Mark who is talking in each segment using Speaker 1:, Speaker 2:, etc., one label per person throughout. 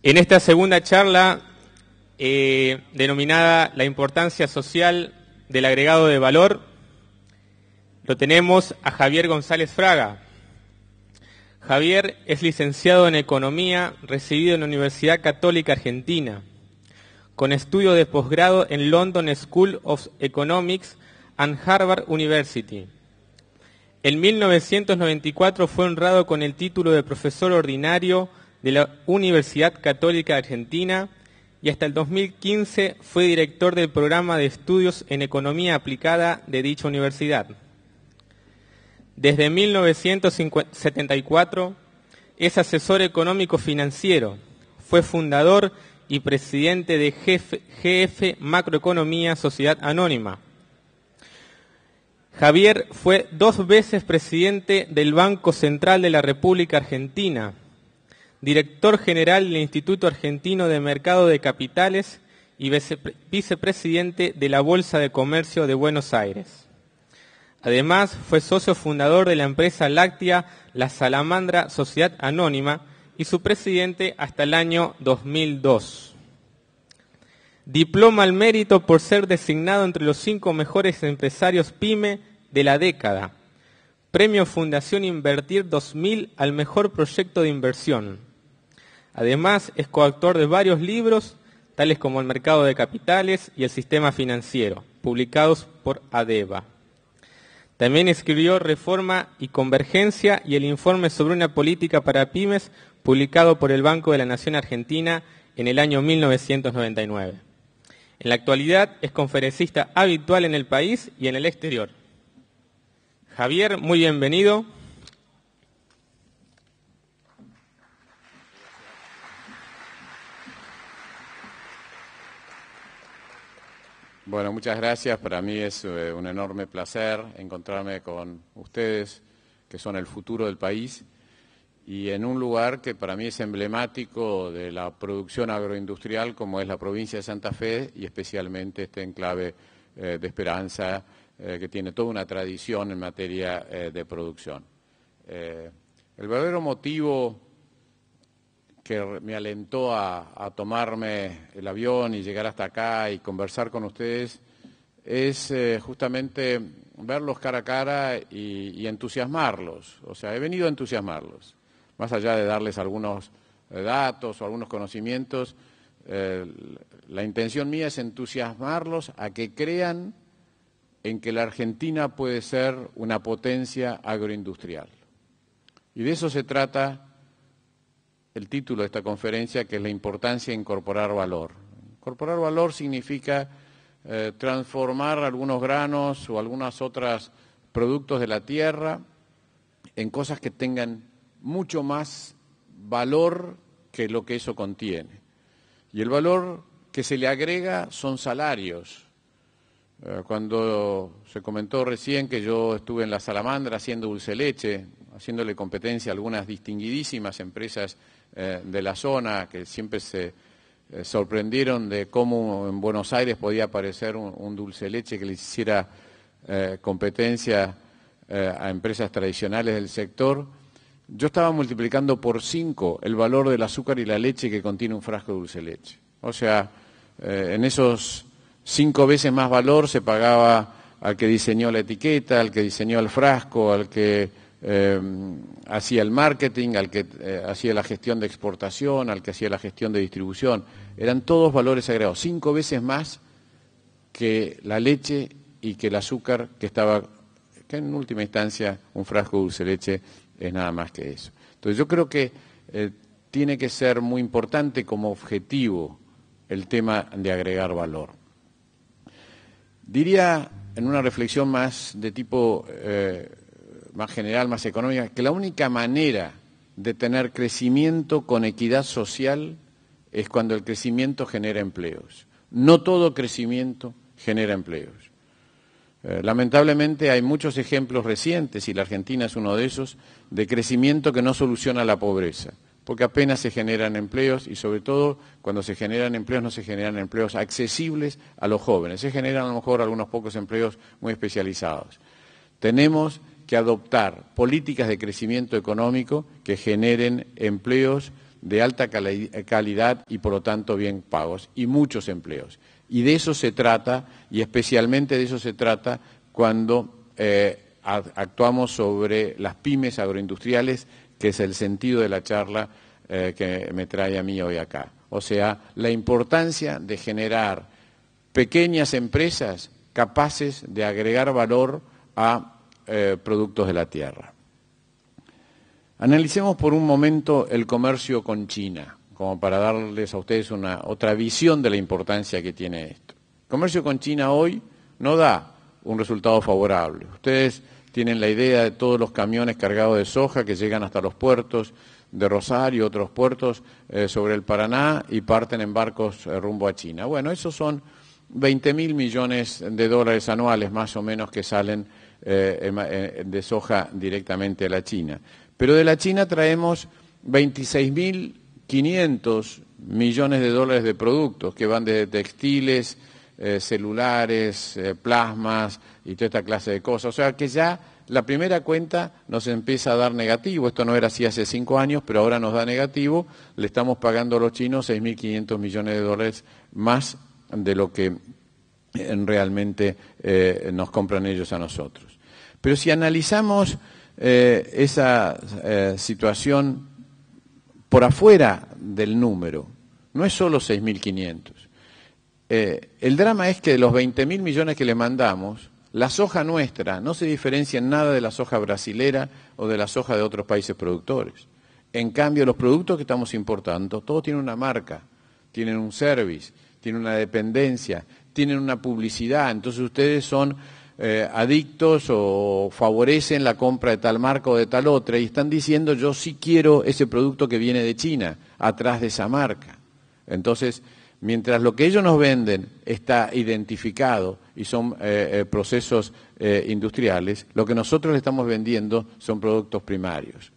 Speaker 1: En esta segunda charla, denominada La importancia social del agregado de valor, lo tenemos a Javier González Fraga. Javier es licenciado en Economía, recibido en la Universidad Católica Argentina, con estudio de posgrado en London School of Economics and Harvard University. En 1994 fue honrado con el título de profesor ordinario de la Universidad Católica Argentina y hasta el 2015 fue director del programa de estudios en economía aplicada de dicha universidad. Desde 1974 es asesor económico financiero, fue fundador y presidente de GF Macroeconomía Sociedad Anónima. Javier fue 2 veces presidente del Banco Central de la República Argentina, director general del Instituto Argentino de Mercado de Capitales y vicepresidente de la Bolsa de Comercio de Buenos Aires. Además, fue socio fundador de la empresa láctea La Salamandra Sociedad Anónima y su presidente hasta el año 2002. Diploma al mérito por ser designado entre los 5 mejores empresarios PYME de la década. Premio Fundación Invertir 2000 al mejor proyecto de inversión. Además, es coautor de varios libros, tales como El mercado de capitales y El sistema financiero, publicados por ADEVA. También escribió Reforma y Convergencia y el informe sobre una política para pymes, publicado por el Banco de la Nación Argentina en el año 1999. En la actualidad es conferencista habitual en el país y en el exterior. Javier, muy bienvenido.
Speaker 2: Bueno, muchas gracias. Para mí es un enorme placer encontrarme con ustedes, que son el futuro del país, y en un lugar que para mí es emblemático de la producción agroindustrial, como es la provincia de Santa Fe, y especialmente este enclave de Esperanza, que tiene toda una tradición en materia de producción. El verdadero motivo que me alentó a tomarme el avión y llegar hasta acá y conversar con ustedes es justamente verlos cara a cara y entusiasmarlos. O sea, he venido a entusiasmarlos. Más allá de darles algunos datos o algunos conocimientos, la intención mía es entusiasmarlos a que crean en que la Argentina puede ser una potencia agroindustrial. Y de eso se trata el título de esta conferencia, que es la importancia de incorporar valor. Incorporar valor significa transformar algunos granos o algunos otros productos de la tierra en cosas que tengan mucho más valor que lo que eso contiene. Y el valor que se le agrega son salarios. Cuando se comentó recién que yo estuve en La Salamandra haciendo dulce leche, haciéndole competencia a algunas distinguidísimas empresas de la zona que siempre se sorprendieron de cómo en Buenos Aires podía aparecer un dulce leche que le hiciera competencia a empresas tradicionales del sector. Yo estaba multiplicando por 5 el valor del azúcar y la leche que contiene un frasco de dulce leche. O sea, en esos 5 veces más valor se pagaba al que diseñó la etiqueta, al que diseñó el frasco, al que hacía el marketing, al que hacía la gestión de exportación, al que hacía la gestión de distribución. Eran todos valores agregados, 5 veces más que la leche y que el azúcar que en última instancia un frasco de dulce leche es nada más que eso. Entonces yo creo que tiene que ser muy importante como objetivo el tema de agregar valor. Diría en una reflexión más de tipo más general, más económica, que la única manera de tener crecimiento con equidad social es cuando el crecimiento genera empleos. No todo crecimiento genera empleos. Lamentablemente hay muchos ejemplos recientes, y la Argentina es uno de esos, de crecimiento que no soluciona la pobreza, porque apenas se generan empleos y sobre todo cuando se generan empleos no se generan empleos accesibles a los jóvenes, se generan a lo mejor algunos pocos empleos muy especializados. Tenemos que adoptar políticas de crecimiento económico que generen empleos de alta calidad y por lo tanto bien pagos y muchos empleos. Y de eso se trata, y especialmente de eso se trata cuando actuamos sobre las pymes agroindustriales, que es el sentido de la charla que me trae a mí hoy acá. O sea, la importancia de generar pequeñas empresas capaces de agregar valor a productos de la tierra. Analicemos por un momento el comercio con China, como para darles a ustedes otra visión de la importancia que tiene esto. El comercio con China hoy no da un resultado favorable. Ustedes tienen la idea de todos los camiones cargados de soja que llegan hasta los puertos de Rosario, otros puertos sobre el Paraná y parten en barcos rumbo a China. Bueno, esos son 20.000 millones de dólares anuales más o menos que salen de soja directamente a la China. Pero de la China traemos 26.500 millones de dólares de productos que van desde textiles, celulares, plasmas y toda esta clase de cosas. O sea que ya la primera cuenta nos empieza a dar negativo. Esto no era así hace 5 años, pero ahora nos da negativo. Le estamos pagando a los chinos 6.500 millones de dólares más de lo que realmente nos compran ellos a nosotros. Pero si analizamos esa situación por afuera del número, no es solo 6.500. El drama es que de los 20.000 millones que le mandamos, la soja nuestra no se diferencia en nada de la soja brasilera o de la soja de otros países productores. En cambio, los productos que estamos importando, todos tienen una marca, tienen un service, tienen una dependencia, tienen una publicidad. Entonces ustedes son adictos o favorecen la compra de tal marca o de tal otra y están diciendo yo sí quiero ese producto que viene de China, atrás de esa marca. Entonces, mientras lo que ellos nos venden está identificado y son procesos industriales, lo que nosotros le estamos vendiendo son productos primarios.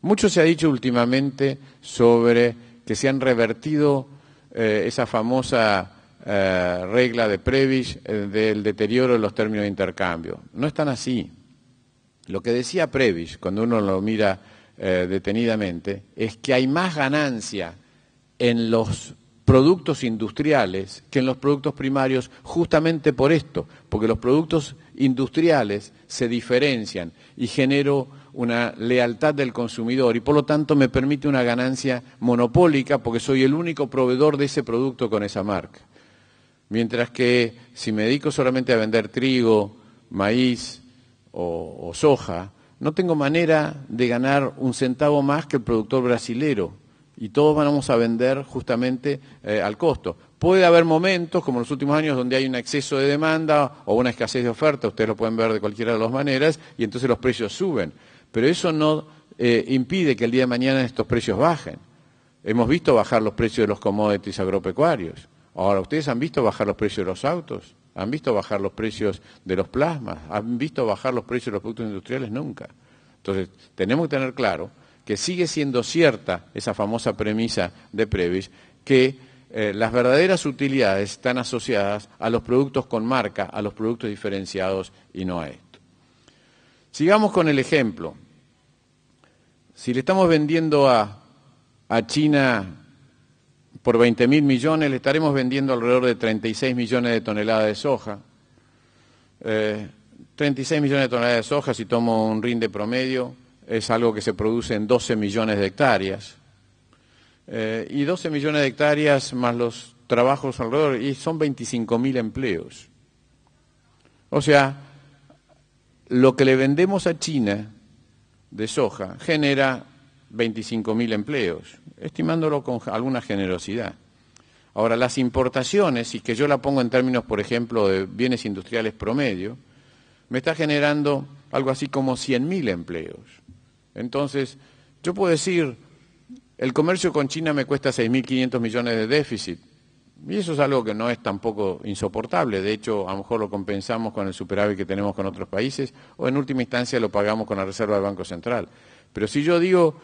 Speaker 2: Mucho se ha dicho últimamente sobre que se han revertido esa famosa regla de Prebisch del deterioro de los términos de intercambio. No es tan así. Lo que decía Prebisch, cuando uno lo mira detenidamente, es que hay más ganancia en los productos industriales que en los productos primarios, justamente por esto, porque los productos industriales se diferencian y genero una lealtad del consumidor y por lo tanto me permite una ganancia monopólica porque soy el único proveedor de ese producto con esa marca. Mientras que si me dedico solamente a vender trigo, maíz o soja, no tengo manera de ganar un centavo más que el productor brasilero y todos vamos a vender justamente al costo. Puede haber momentos, como en los últimos años, donde hay un exceso de demanda o una escasez de oferta, ustedes lo pueden ver de cualquiera de las maneras, y entonces los precios suben. Pero eso no impide que el día de mañana estos precios bajen. Hemos visto bajar los precios de los commodities agropecuarios. Ahora, ¿ustedes han visto bajar los precios de los autos? ¿Han visto bajar los precios de los plasmas? ¿Han visto bajar los precios de los productos industriales? Nunca. Entonces, tenemos que tener claro que sigue siendo cierta esa famosa premisa de Prebisch, que las verdaderas utilidades están asociadas a los productos con marca, a los productos diferenciados y no a esto. Sigamos con el ejemplo. Si le estamos vendiendo a China por 20.000 millones, le estaremos vendiendo alrededor de 36 millones de toneladas de soja. 36 millones de toneladas de soja, si tomo un rinde promedio, es algo que se produce en 12 millones de hectáreas. Y 12 millones de hectáreas más los trabajos alrededor, y son 25.000 empleos. O sea, lo que le vendemos a China de soja genera 25.000 empleos, estimándolo con alguna generosidad. Ahora, las importaciones, y que yo la pongo en términos, por ejemplo, de bienes industriales promedio, me está generando algo así como 100.000 empleos. Entonces, yo puedo decir, el comercio con China me cuesta 6.500 millones de déficit, y eso es algo que no es tampoco insoportable. De hecho, a lo mejor lo compensamos con el superávit que tenemos con otros países, o en última instancia lo pagamos con la reserva del Banco Central. Pero si yo digo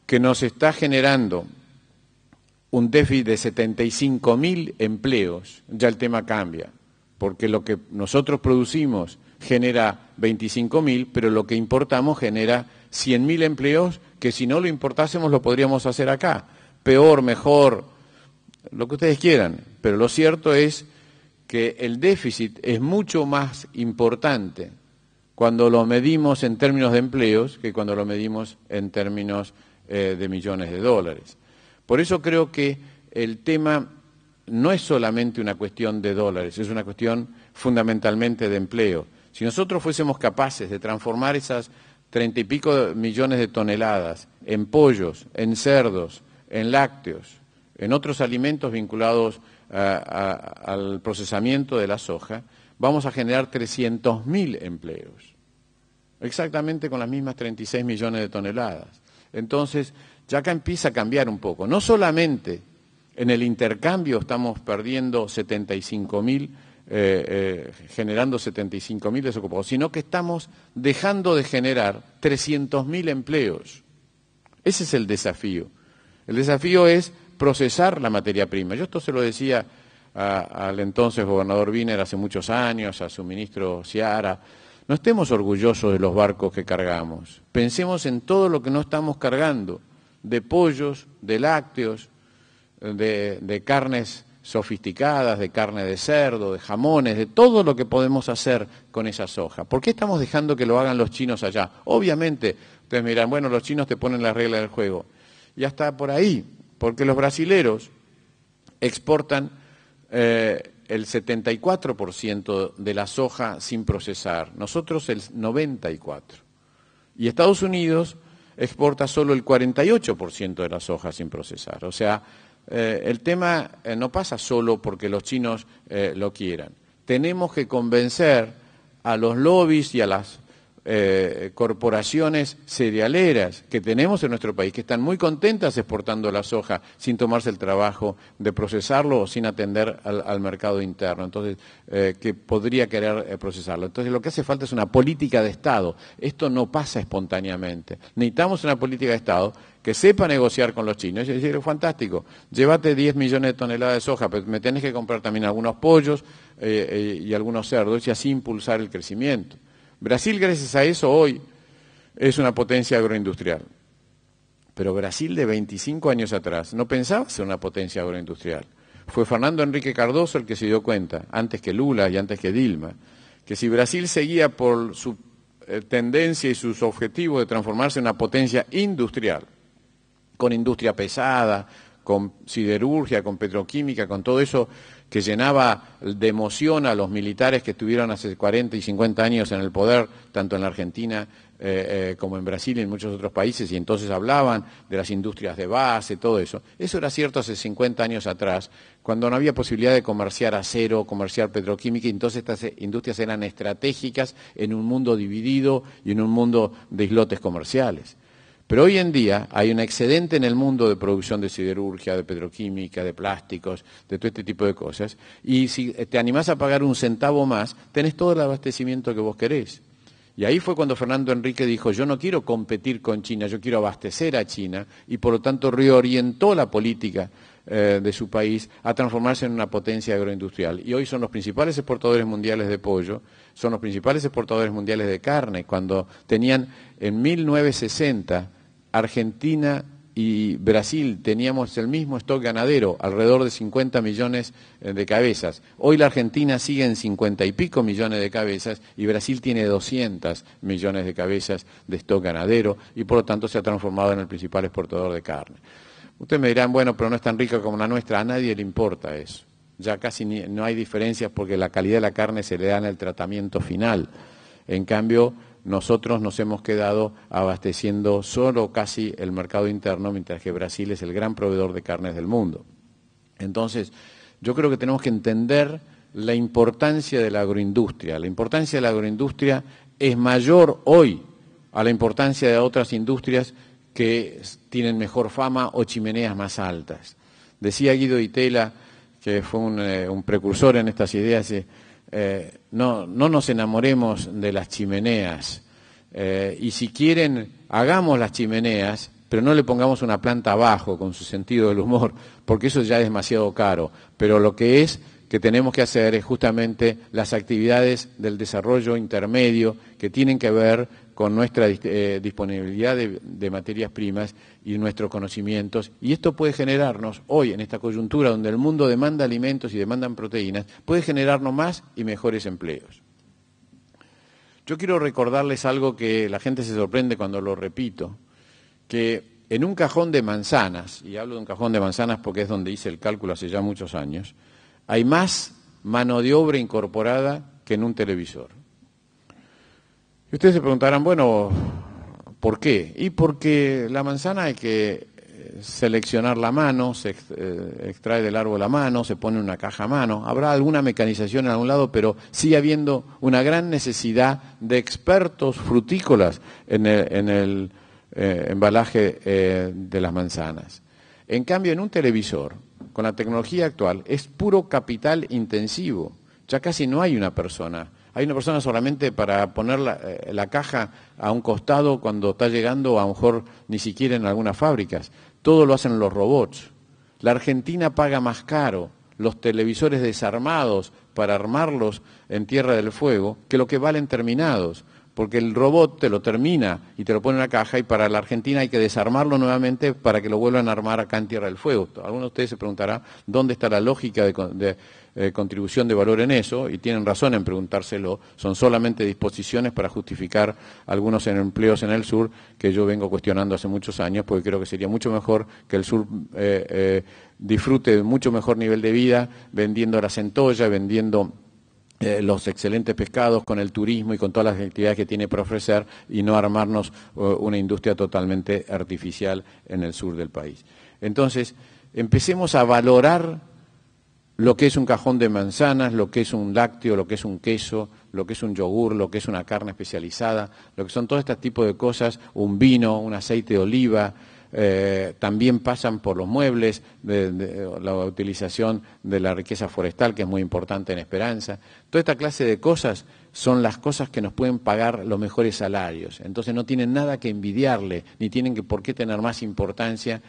Speaker 2: que nos está generando un déficit de 75.000 empleos, ya el tema cambia, porque lo que nosotros producimos genera 25.000, pero lo que importamos genera 100.000 empleos que si no lo importásemos lo podríamos hacer acá. peor, mejor, lo que ustedes quieran, pero lo cierto es que el déficit es mucho más importante cuando lo medimos en términos de empleos que cuando lo medimos en términos de millones de dólares. Por eso creo que el tema no es solamente una cuestión de dólares, es una cuestión fundamentalmente de empleo. Si nosotros fuésemos capaces de transformar esas 30 y pico millones de toneladas en pollos, en cerdos, en lácteos, en otros alimentos vinculados al procesamiento de la soja, vamos a generar 300.000 empleos, exactamente con las mismas 36 millones de toneladas. Entonces, ya acá empieza a cambiar un poco. No solamente en el intercambio estamos perdiendo 75.000, generando 75.000 desocupados, sino que estamos dejando de generar 300.000 empleos. Ese es el desafío. El desafío es procesar la materia prima. Yo esto se lo decía al entonces gobernador Wiener hace muchos años, a su ministro Seara. No estemos orgullosos de los barcos que cargamos. Pensemos en todo lo que no estamos cargando, de pollos, de lácteos, de carnes sofisticadas, de carne de cerdo, de jamones, de todo lo que podemos hacer con esa soja. ¿Por qué estamos dejando que lo hagan los chinos allá? Obviamente, ustedes me dirán, bueno, los chinos te ponen las reglas del juego. Y hasta por ahí, porque los brasileros exportan el 74% de la soja sin procesar, nosotros el 94%. Y Estados Unidos exporta solo el 48% de la soja sin procesar. O sea, el tema no pasa solo porque los chinos lo quieran. Tenemos que convencer a los lobbies y a las corporaciones cerealeras que tenemos en nuestro país, que están muy contentas exportando la soja sin tomarse el trabajo de procesarlo o sin atender al mercado interno, entonces que podría querer procesarlo. Entonces lo que hace falta es una política de Estado. Esto no pasa espontáneamente. Necesitamos una política de Estado que sepa negociar con los chinos y decir, fantástico, llévate 10 millones de toneladas de soja, pero me tenés que comprar también algunos pollos y algunos cerdos y así impulsar el crecimiento. Brasil, gracias a eso, hoy es una potencia agroindustrial. Pero Brasil de 25 años atrás no pensaba ser una potencia agroindustrial. Fue Fernando Henrique Cardoso el que se dio cuenta, antes que Lula y antes que Dilma, que si Brasil seguía por su tendencia y sus objetivos de transformarse en una potencia industrial, con industria pesada, con siderurgia, con petroquímica, con todo eso que llenaba de emoción a los militares que estuvieron hace 40 y 50 años en el poder, tanto en la Argentina como en Brasil y en muchos otros países, y entonces hablaban de las industrias de base, todo eso. Eso era cierto hace 50 años atrás, cuando no había posibilidad de comerciar acero, comerciar petroquímica, y entonces estas industrias eran estratégicas en un mundo dividido y en un mundo de islotes comerciales. Pero hoy en día hay un excedente en el mundo de producción de siderurgia, de petroquímica, de plásticos, de todo este tipo de cosas. Y si te animás a pagar un centavo más, tenés todo el abastecimiento que vos querés. Y ahí fue cuando Fernando Henrique dijo, yo no quiero competir con China, yo quiero abastecer a China, y por lo tanto reorientó la política de su país a transformarse en una potencia agroindustrial. Y hoy son los principales exportadores mundiales de pollo, son los principales exportadores mundiales de carne, cuando tenían en 1960... Argentina y Brasil teníamos el mismo stock ganadero, alrededor de 50 millones de cabezas. Hoy la Argentina sigue en 50 y pico millones de cabezas y Brasil tiene 200 millones de cabezas de stock ganadero y por lo tanto se ha transformado en el principal exportador de carne. Ustedes me dirán, bueno, pero no es tan rica como la nuestra, a nadie le importa eso. Ya casi no hay diferencias porque la calidad de la carne se le da en el tratamiento final. En cambio, nosotros nos hemos quedado abasteciendo solo casi el mercado interno, mientras que Brasil es el gran proveedor de carnes del mundo. Entonces, yo creo que tenemos que entender la importancia de la agroindustria. La importancia de la agroindustria es mayor hoy a la importancia de otras industrias que tienen mejor fama o chimeneas más altas. Decía Guido Di Tella, que fue un precursor en estas ideas, no nos enamoremos de las chimeneas y si quieren hagamos las chimeneas, pero no le pongamos una planta abajo con su sentido del humor, porque eso ya es demasiado caro. Pero lo que es que tenemos que hacer es justamente las actividades del desarrollo intermedio que tienen que ver con nuestra disponibilidad de materias primas y nuestros conocimientos. Y esto puede generarnos, hoy en esta coyuntura donde el mundo demanda alimentos y demandan proteínas, puede generarnos más y mejores empleos. Yo quiero recordarles algo que la gente se sorprende cuando lo repito, que en un cajón de manzanas, y hablo de un cajón de manzanas porque es donde hice el cálculo hace ya muchos años, hay más mano de obra incorporada que en un televisor. Y ustedes se preguntarán, bueno, ¿por qué? Y porque la manzana hay que seleccionar la mano, se extrae del árbol a mano, se pone en una caja a mano. Habrá alguna mecanización en algún lado, pero sigue habiendo una gran necesidad de expertos frutícolas en el embalaje de las manzanas. En cambio, en un televisor, con la tecnología actual, es puro capital intensivo. Ya casi no hay una persona. Hay una persona solamente para poner la caja a un costado cuando está llegando, a lo mejor ni siquiera en algunas fábricas. Todo lo hacen los robots. La Argentina paga más caro los televisores desarmados para armarlos en Tierra del Fuego que lo que valen terminados. Porque el robot te lo termina y te lo pone en una caja y para la Argentina hay que desarmarlo nuevamente para que lo vuelvan a armar acá en Tierra del Fuego. Algunos de ustedes se preguntarán dónde está la lógica de contribución de valor en eso, y tienen razón en preguntárselo. Son solamente disposiciones para justificar algunos empleos en el sur que yo vengo cuestionando hace muchos años, porque creo que sería mucho mejor que el sur disfrute de mucho mejor nivel de vida vendiendo la centolla, vendiendo los excelentes pescados, con el turismo y con todas las actividades que tiene para ofrecer, y no armarnos una industria totalmente artificial en el sur del país. Entonces, empecemos a valorar lo que es un cajón de manzanas, lo que es un lácteo, lo que es un queso, lo que es un yogur, lo que es una carne especializada, lo que son todo este tipo de cosas, un vino, un aceite de oliva. También pasan por los muebles, la utilización de la riqueza forestal, que es muy importante en Esperanza. Toda esta clase de cosas son las cosas que nos pueden pagar los mejores salarios. Entonces no tienen nada que envidiarle, ni tienen por qué tener más importancia,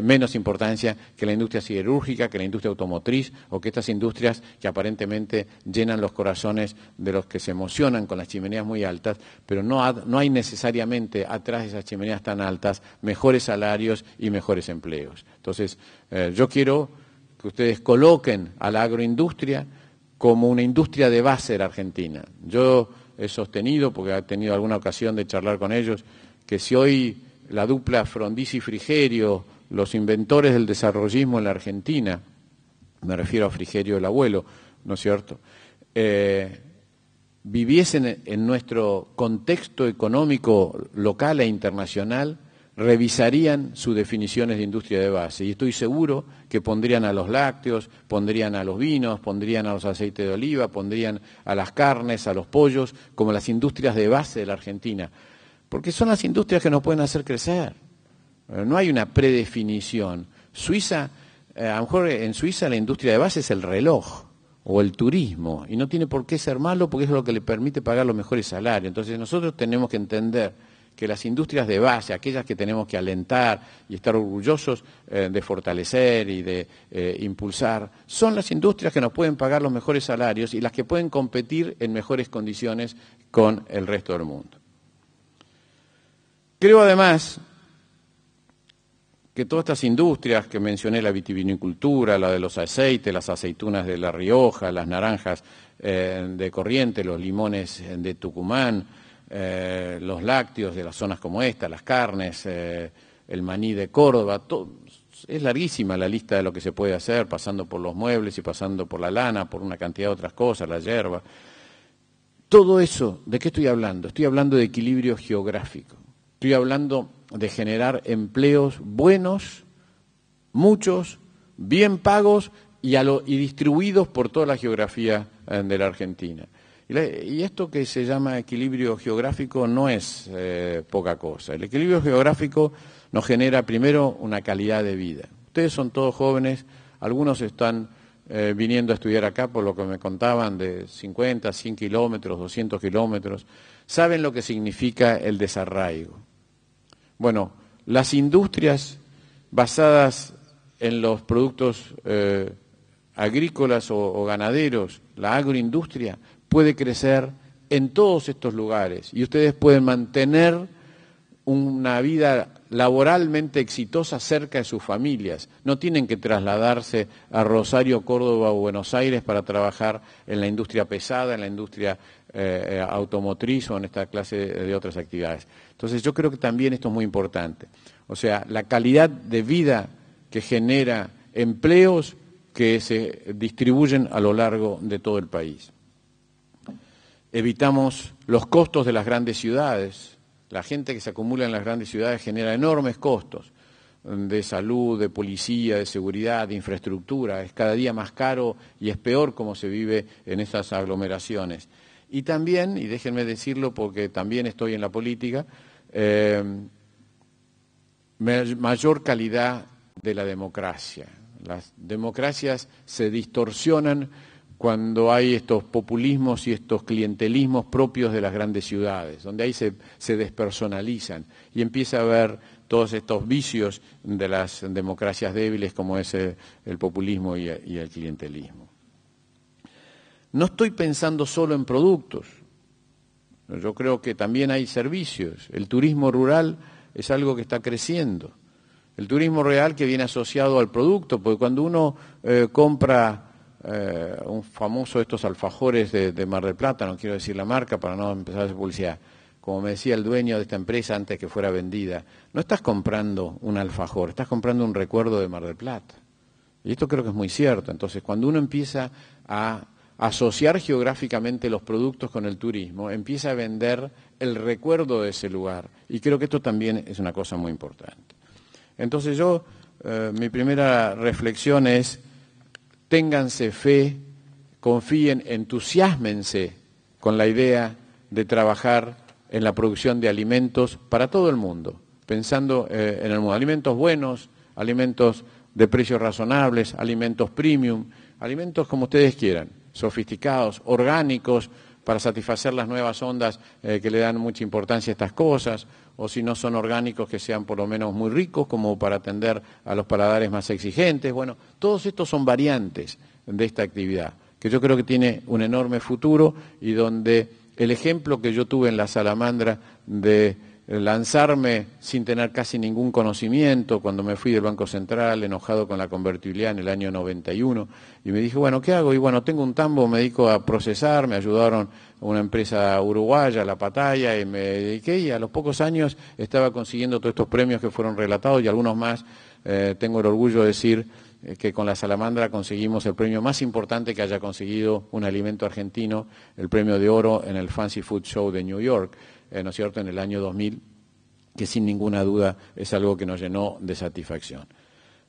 Speaker 2: menos importancia que la industria siderúrgica, que la industria automotriz, o que estas industrias que aparentemente llenan los corazones de los que se emocionan con las chimeneas muy altas, pero no hay necesariamente atrás de esas chimeneas tan altas mejores salarios y mejores empleos. Entonces, yo quiero que ustedes coloquen a la agroindustria como una industria de base de la Argentina. Yo he sostenido, porque he tenido alguna ocasión de charlar con ellos, que si hoy la dupla Frondizi y Frigerio, los inventores del desarrollismo en la Argentina, me refiero a Frigerio el abuelo, ¿no es cierto?, viviesen en nuestro contexto económico local e internacional, revisarían sus definiciones de industria de base. Y estoy seguro que pondrían a los lácteos, pondrían a los vinos, pondrían a los aceites de oliva, pondrían a las carnes, a los pollos, como las industrias de base de la Argentina. Porque son las industrias que nos pueden hacer crecer. No hay una predefinición. Suiza, a lo mejor en Suiza la industria de base es el reloj o el turismo, y no tiene por qué ser malo porque es lo que le permite pagar los mejores salarios. Entonces nosotros tenemos que entender que las industrias de base, aquellas que tenemos que alentar y estar orgullosos de fortalecer y de impulsar, son las industrias que nos pueden pagar los mejores salarios y las que pueden competir en mejores condiciones con el resto del mundo. Creo además que todas estas industrias que mencioné, la vitivinicultura, la de los aceites, las aceitunas de La Rioja, las naranjas de Corrientes, los limones de Tucumán, los lácteos de las zonas como esta, las carnes, el maní de Córdoba, es larguísima la lista de lo que se puede hacer, pasando por los muebles y pasando por la lana, por una cantidad de otras cosas, la yerba. Todo eso, ¿de qué estoy hablando? Estoy hablando de equilibrio geográfico. Estoy hablando de generar empleos buenos, muchos, bien pagos y distribuidos por toda la geografía de la Argentina. Y esto que se llama equilibrio geográfico no es poca cosa. El equilibrio geográfico nos genera primero una calidad de vida. Ustedes son todos jóvenes, algunos están viniendo a estudiar acá por lo que me contaban de 50, 100 kilómetros, 200 kilómetros. Saben lo que significa el desarraigo. Bueno, las industrias basadas en los productos agrícolas o ganaderos, la agroindustria, puede crecer en todos estos lugares y ustedes pueden mantener una vida laboralmente exitosa cerca de sus familias. No tienen que trasladarse a Rosario, Córdoba o Buenos Aires para trabajar en la industria pesada, en la industria automotriz o en esta clase de otras actividades. Entonces yo creo que también esto es muy importante. O sea, la calidad de vida que genera empleos que se distribuyen a lo largo de todo el país. Evitamos los costos de las grandes ciudades. La gente que se acumula en las grandes ciudades genera enormes costos de salud, de policía, de seguridad, de infraestructura. Es cada día más caro y es peor como se vive en esas aglomeraciones. Y también, y déjenme decirlo porque también estoy en la política, mayor calidad de la democracia. Las democracias se distorsionan cuando hay estos populismos y estos clientelismos propios de las grandes ciudades, donde ahí se despersonalizan y empieza a haber todos estos vicios de las democracias débiles como es el populismo y el clientelismo. No estoy pensando solo en productos, yo creo que también hay servicios. El turismo rural es algo que está creciendo. El turismo real que viene asociado al producto, porque cuando uno compra un famoso de estos alfajores de Mar del Plata, no quiero decir la marca para no empezar a hacer publicidad, como me decía el dueño de esta empresa antes que fuera vendida, no estás comprando un alfajor, estás comprando un recuerdo de Mar del Plata. Y esto creo que es muy cierto. Entonces, cuando uno empieza a asociar geográficamente los productos con el turismo, empieza a vender el recuerdo de ese lugar. Y creo que esto también es una cosa muy importante. Entonces mi primera reflexión es, ténganse fe, confíen, entusiásmense con la idea de trabajar en la producción de alimentos para todo el mundo, pensando en el mundo. Alimentos buenos, alimentos de precios razonables, alimentos premium, alimentos como ustedes quieran, sofisticados, orgánicos, para satisfacer las nuevas ondas que le dan mucha importancia a estas cosas, o si no son orgánicos, que sean por lo menos muy ricos, como para atender a los paladares más exigentes. Bueno, todos estos son variantes de esta actividad, que yo creo que tiene un enorme futuro y donde el ejemplo que yo tuve en la Salamandra de lanzarme sin tener casi ningún conocimiento, cuando me fui del Banco Central, enojado con la convertibilidad en el año 91, y me dije, bueno, ¿qué hago? Y bueno, tengo un tambo, me dedico a procesar, me ayudaron una empresa uruguaya, La Pataya, y me dediqué, y a los pocos años estaba consiguiendo todos estos premios que fueron relatados, y algunos más. Tengo el orgullo de decir que con la Salamandra conseguimos el premio más importante que haya conseguido un alimento argentino, el premio de oro en el Fancy Food Show de New York, ¿no es cierto?, en el año 2000, que sin ninguna duda es algo que nos llenó de satisfacción.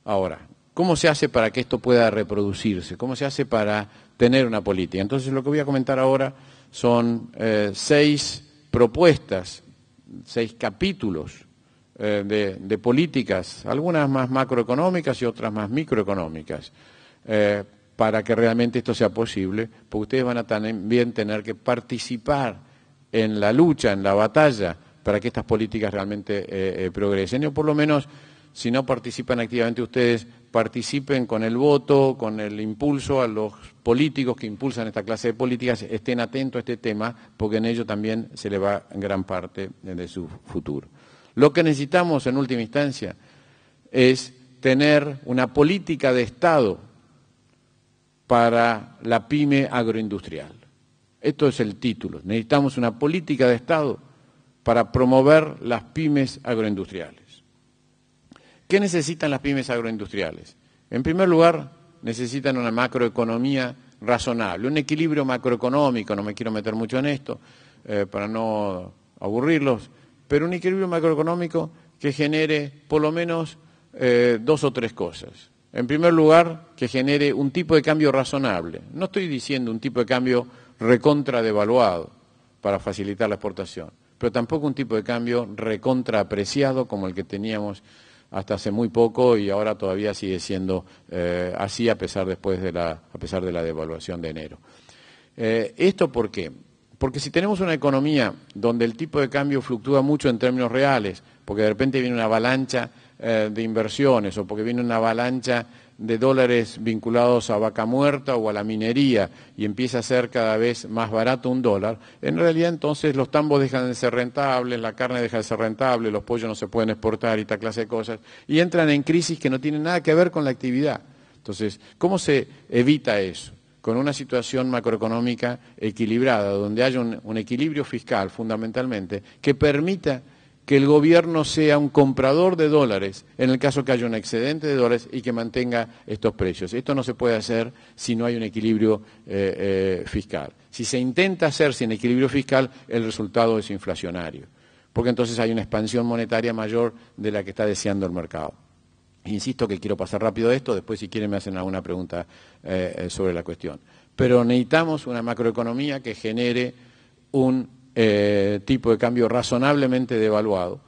Speaker 2: Ahora, ¿cómo se hace para que esto pueda reproducirse? ¿Cómo se hace para tener una política? Entonces, lo que voy a comentar ahora son 6 propuestas, 6 capítulos de políticas, algunas más macroeconómicas y otras más microeconómicas, para que realmente esto sea posible, porque ustedes van a también tener que participar en la lucha, en la batalla, para que estas políticas realmente progresen. O por lo menos, si no participan activamente ustedes, participen con el voto, con el impulso a los políticos que impulsan esta clase de políticas, estén atentos a este tema, porque en ello también se le va gran parte de su futuro. Lo que necesitamos en última instancia es tener una política de Estado para la pyme agroindustrial. Esto es el título. Necesitamos una política de Estado para promover las pymes agroindustriales. ¿Qué necesitan las pymes agroindustriales? En primer lugar, necesitan una macroeconomía razonable, un equilibrio macroeconómico, no me quiero meter mucho en esto para no aburrirlos, pero un equilibrio macroeconómico que genere por lo menos 2 o 3 cosas. En primer lugar, que genere un tipo de cambio razonable. No estoy diciendo un tipo de cambio recontra devaluado para facilitar la exportación, pero tampoco un tipo de cambio recontra apreciado como el que teníamos hasta hace muy poco y ahora todavía sigue siendo así a pesar de la devaluación de enero. ¿Esto por qué? Porque si tenemos una economía donde el tipo de cambio fluctúa mucho en términos reales, porque de repente viene una avalancha de inversiones o porque viene una avalancha de dólares vinculados a vaca muerta o a la minería y empieza a ser cada vez más barato un dólar, en realidad entonces los tambos dejan de ser rentables, la carne deja de ser rentable, los pollos no se pueden exportar y esta clase de cosas, y entran en crisis que no tienen nada que ver con la actividad. Entonces, ¿cómo se evita eso? Con una situación macroeconómica equilibrada, donde haya un equilibrio fiscal fundamentalmente, que permita que el gobierno sea un comprador de dólares en el caso que haya un excedente de dólares y que mantenga estos precios. Esto no se puede hacer si no hay un equilibrio fiscal. Si se intenta hacer sin equilibrio fiscal, el resultado es inflacionario, porque entonces hay una expansión monetaria mayor de la que está deseando el mercado. Insisto que quiero pasar rápido esto, después si quieren me hacen alguna pregunta sobre la cuestión. Pero necesitamos una macroeconomía que genere un tipo de cambio razonablemente devaluado.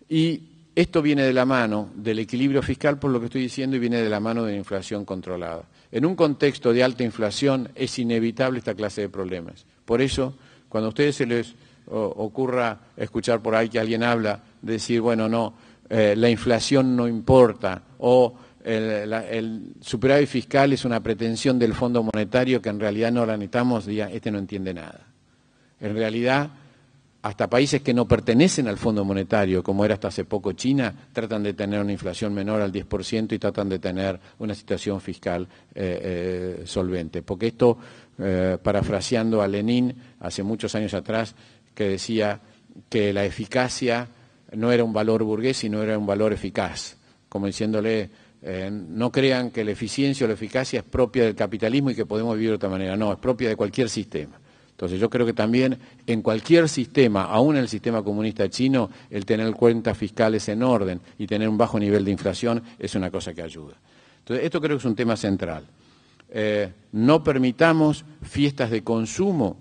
Speaker 2: Y esto viene de la mano del equilibrio fiscal, por lo que estoy diciendo, y viene de la mano de la inflación controlada. En un contexto de alta inflación es inevitable esta clase de problemas. Por eso, cuando a ustedes se les ocurra escuchar por ahí que alguien habla de decir, bueno, no, la inflación no importa, o el superávit fiscal es una pretensión del Fondo Monetario que en realidad no la necesitamos, diga, este no entiende nada. En realidad, hasta países que no pertenecen al Fondo Monetario, como era hasta hace poco China, tratan de tener una inflación menor al 10% y tratan de tener una situación fiscal solvente. Porque esto, parafraseando a Lenin, hace muchos años atrás, que decía que la eficacia no era un valor burgués, sino era un valor eficaz, como diciéndole, no crean que la eficiencia o la eficacia es propia del capitalismo y que podemos vivir de otra manera, no, es propia de cualquier sistema. Entonces yo creo que también en cualquier sistema, aún en el sistema comunista chino, el tener cuentas fiscales en orden y tener un bajo nivel de inflación es una cosa que ayuda. Entonces esto creo que es un tema central. No permitamos fiestas de consumo,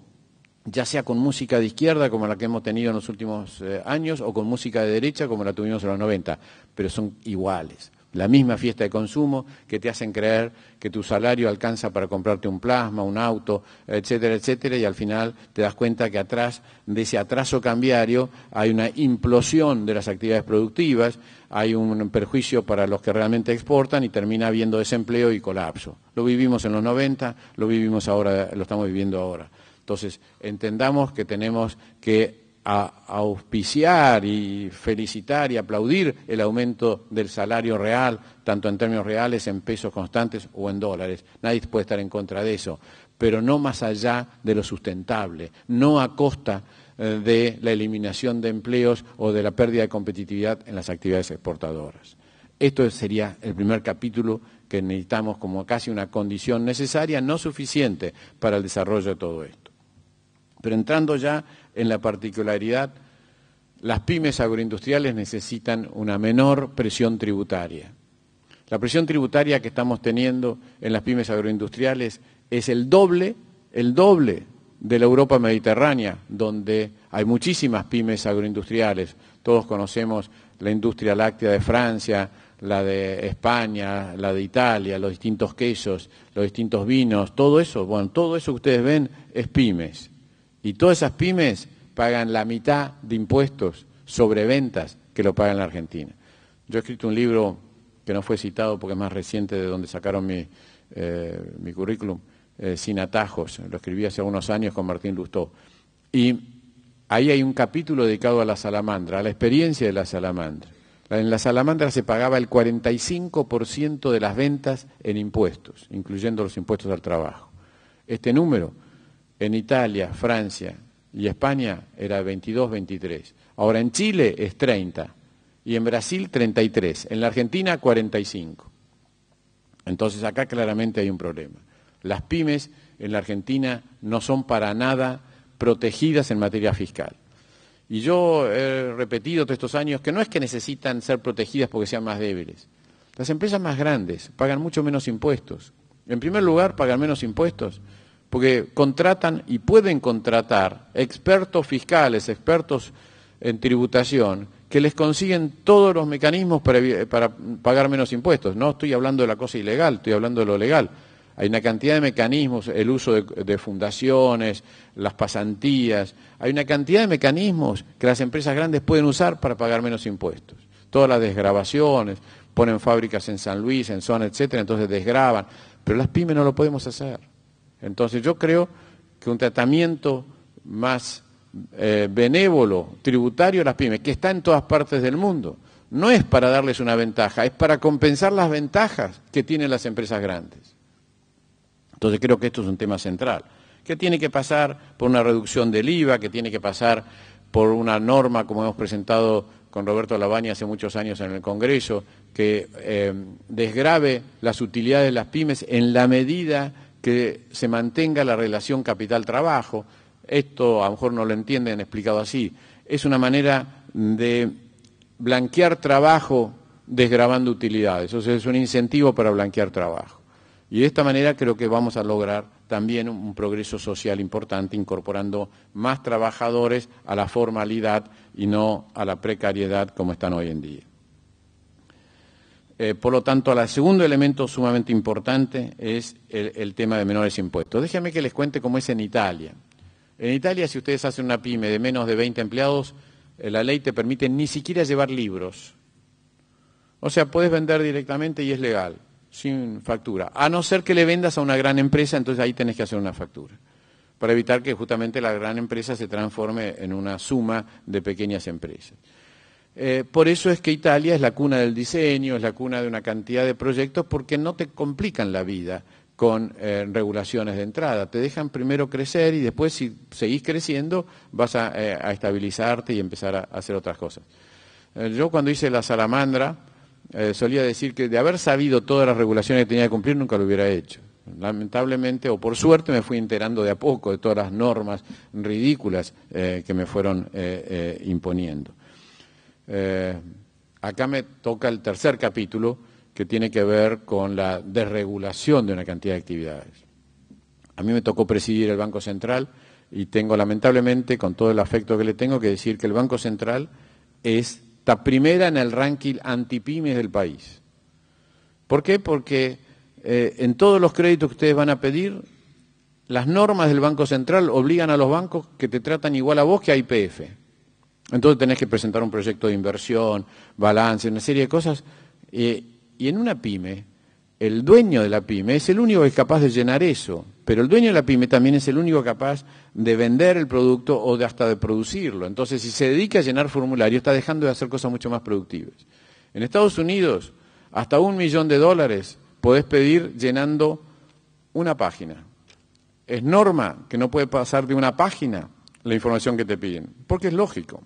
Speaker 2: ya sea con música de izquierda como la que hemos tenido en los últimos años o con música de derecha como la tuvimos en los 90, pero son iguales. La misma fiesta de consumo que te hacen creer que tu salario alcanza para comprarte un plasma, un auto, etcétera, etcétera, y al final te das cuenta que atrás de ese atraso cambiario hay una implosión de las actividades productivas, hay un perjuicio para los que realmente exportan y termina habiendo desempleo y colapso. Lo vivimos en los 90, lo vivimos ahora, lo estamos viviendo ahora. Entonces, entendamos que tenemos que auspiciar y felicitar y aplaudir el aumento del salario real, tanto en términos reales, en pesos constantes o en dólares. Nadie puede estar en contra de eso, pero no más allá de lo sustentable, no a costa de la eliminación de empleos o de la pérdida de competitividad en las actividades exportadoras. Esto sería el primer capítulo que necesitamos como casi una condición necesaria, no suficiente para el desarrollo de todo esto. Pero entrando ya en la particularidad, las pymes agroindustriales necesitan una menor presión tributaria. La presión tributaria que estamos teniendo en las pymes agroindustriales es el doble de la Europa mediterránea, donde hay muchísimas pymes agroindustriales. Todos conocemos la industria láctea de Francia, la de España, la de Italia, los distintos quesos, los distintos vinos, todo eso, bueno, todo eso que ustedes ven es pymes. Y todas esas pymes pagan la mitad de impuestos sobre ventas que lo pagan en la Argentina. Yo he escrito un libro que no fue citado porque es más reciente de donde sacaron mi currículum, Sin atajos. Lo escribí hace algunos años con Martín Lustó. Y ahí hay un capítulo dedicado a la salamandra, a la experiencia de la salamandra. En la salamandra se pagaba el 45% de las ventas en impuestos, incluyendo los impuestos al trabajo. Este número en Italia, Francia y España era 22, 23. Ahora en Chile es 30 y en Brasil 33. En la Argentina 45. Entonces acá claramente hay un problema. Las pymes en la Argentina no son para nada protegidas en materia fiscal. Y yo he repetido todos estos años que no es que necesitan ser protegidas porque sean más débiles. Las empresas más grandes pagan mucho menos impuestos. En primer lugar, pagan menos impuestos porque contratan y pueden contratar expertos fiscales, expertos en tributación, que les consiguen todos los mecanismos para pagar menos impuestos. No estoy hablando de la cosa ilegal, estoy hablando de lo legal. Hay una cantidad de mecanismos, el uso de fundaciones, las pasantías, hay una cantidad de mecanismos que las empresas grandes pueden usar para pagar menos impuestos. Todas las desgravaciones, ponen fábricas en San Luis, en zona, etcétera, entonces desgravan. Pero las pymes no lo podemos hacer. Entonces yo creo que un tratamiento más benévolo, tributario a las pymes, que está en todas partes del mundo, no es para darles una ventaja, es para compensar las ventajas que tienen las empresas grandes. Entonces creo que esto es un tema central, que tiene que pasar por una reducción del IVA, que tiene que pasar por una norma, como hemos presentado con Roberto Lavagna hace muchos años en el Congreso, que desgrave las utilidades de las pymes en la medida que se mantenga la relación capital-trabajo. Esto a lo mejor no lo entienden explicado así. Es una manera de blanquear trabajo desgravando utilidades. O sea, es un incentivo para blanquear trabajo. Y de esta manera creo que vamos a lograr también un progreso social importante, incorporando más trabajadores a la formalidad y no a la precariedad como están hoy en día. Por lo tanto, el segundo elemento sumamente importante es el tema de menores impuestos. Déjenme que les cuente cómo es en Italia. En Italia, si ustedes hacen una pyme de menos de 20 empleados, la ley te permite ni siquiera llevar libros. O sea, puedes vender directamente y es legal, sin factura. A no ser que le vendas a una gran empresa, entonces ahí tenés que hacer una factura, para evitar que justamente la gran empresa se transforme en una suma de pequeñas empresas. Por eso es que Italia es la cuna del diseño, es la cuna de una cantidad de proyectos, porque no te complican la vida con regulaciones de entrada. Te dejan primero crecer y después, si seguís creciendo, vas a estabilizarte y empezar a hacer otras cosas. Yo cuando hice la salamandra solía decir que de haber sabido todas las regulaciones que tenía que cumplir, nunca lo hubiera hecho. Lamentablemente, o por suerte, me fui enterando de a poco de todas las normas ridículas que me fueron imponiendo. Acá me toca el tercer capítulo, que tiene que ver con la desregulación de una cantidad de actividades. A mí me tocó presidir el Banco Central y tengo, lamentablemente, con todo el afecto que le tengo, que decir que el Banco Central está primera en el ranking antipymes del país. ¿Por qué? Porque en todos los créditos que ustedes van a pedir, las normas del Banco Central obligan a los bancos que te tratan igual a vos que a YPF. Entonces tenés que presentar un proyecto de inversión, balance, una serie de cosas. Y en una pyme, el dueño de la pyme es el único que es capaz de llenar eso. Pero el dueño de la pyme también es el único capaz de vender el producto o hasta de producirlo. Entonces, si se dedica a llenar formularios, está dejando de hacer cosas mucho más productivas. En Estados Unidos, hasta $1 millón podés pedir llenando una página. Es norma que no puede pasar de una página la información que te piden, porque es lógico.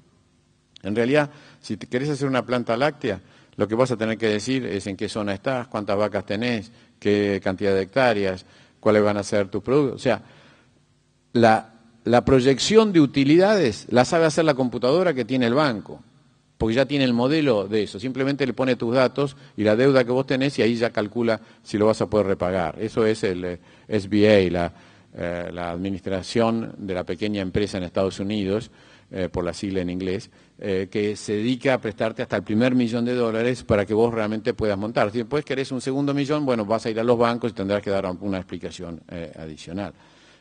Speaker 2: En realidad, si te querés hacer una planta láctea, lo que vas a tener que decir es en qué zona estás, cuántas vacas tenés, qué cantidad de hectáreas, cuáles van a ser tus productos. O sea, la proyección de utilidades la sabe hacer la computadora que tiene el banco, porque ya tiene el modelo de eso. Simplemente le pone tus datos y la deuda que vos tenés y ahí ya calcula si lo vas a poder repagar. Eso es el SBA, la administración de la pequeña empresa en Estados Unidos, por la sigla en inglés, que se dedica a prestarte hasta el primer $1 millón para que vos realmente puedas montar. Si después querés un segundo millón, bueno, vas a ir a los bancos y tendrás que dar una explicación adicional.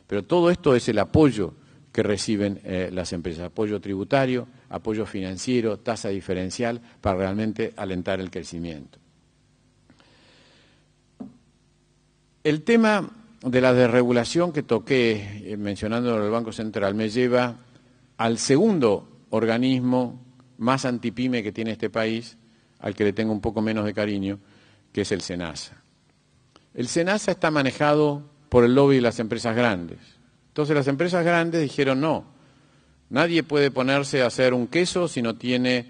Speaker 2: Pero todo esto es el apoyo que reciben las empresas, apoyo tributario, apoyo financiero, tasa diferencial, para realmente alentar el crecimiento. El tema de la desregulación que toqué, mencionando el Banco Central, me lleva al segundo organismo más antipyme que tiene este país, al que le tengo un poco menos de cariño, que es el SENASA. El SENASA está manejado por el lobby de las empresas grandes. Entonces las empresas grandes dijeron no, nadie puede ponerse a hacer un queso si no tiene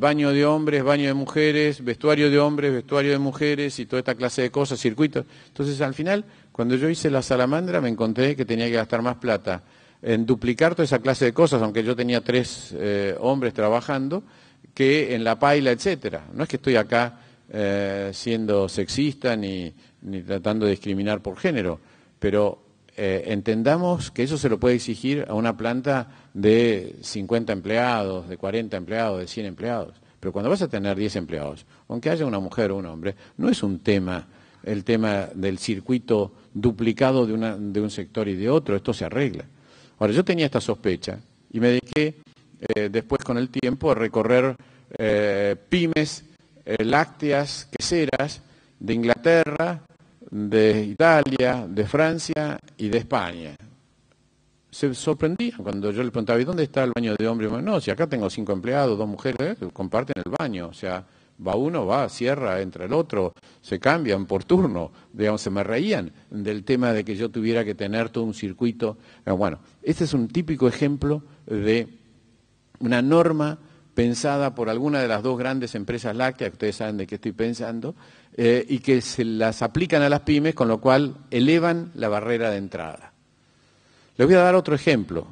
Speaker 2: baño de hombres, baño de mujeres, vestuario de hombres, vestuario de mujeres y toda esta clase de cosas, circuitos. Entonces al final, cuando yo hice la salamandra, me encontré que tenía que gastar más plata en duplicar toda esa clase de cosas, aunque yo tenía 3 hombres trabajando, que en la paila, etcétera. No es que estoy acá siendo sexista ni tratando de discriminar por género, pero entendamos que eso se lo puede exigir a una planta de 50 empleados, de 40 empleados, de 100 empleados. Pero cuando vas a tener 10 empleados, aunque haya una mujer o un hombre, no es un tema, el tema del circuito duplicado de un sector y de otro, esto se arregla. Ahora, yo tenía esta sospecha y me dediqué después con el tiempo a recorrer pymes lácteas queseras de Inglaterra, de Italia, de Francia y de España. Se sorprendían cuando yo les preguntaba, ¿y dónde está el baño de hombre? No, si acá tengo 5 empleados, 2 mujeres, comparten el baño. O sea, va uno, va, cierra, entra el otro, se cambian por turno. Digamos, se me reían del tema de que yo tuviera que tener todo un circuito. Bueno, este es un típico ejemplo de una norma pensada por alguna de las 2 grandes empresas lácteas, que ustedes saben de qué estoy pensando, y que se las aplican a las pymes, con lo cual elevan la barrera de entrada. Les voy a dar otro ejemplo.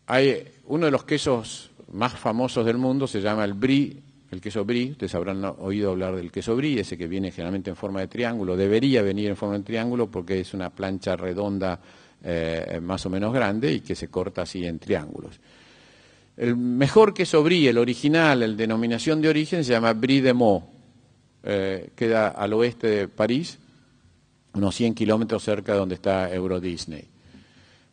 Speaker 2: Hay uno de los quesos más famosos del mundo, se llama el brie, el queso brie. Ustedes habrán oído hablar del queso brie, ese que viene generalmente en forma de triángulo. Debería venir en forma de triángulo porque es una plancha redonda más o menos grande y que se corta así en triángulos. El mejor queso brie, el original, el denominación de origen, se llama Brie de Meaux. Queda al oeste de París, unos 100 kilómetros cerca de donde está Euro Disney.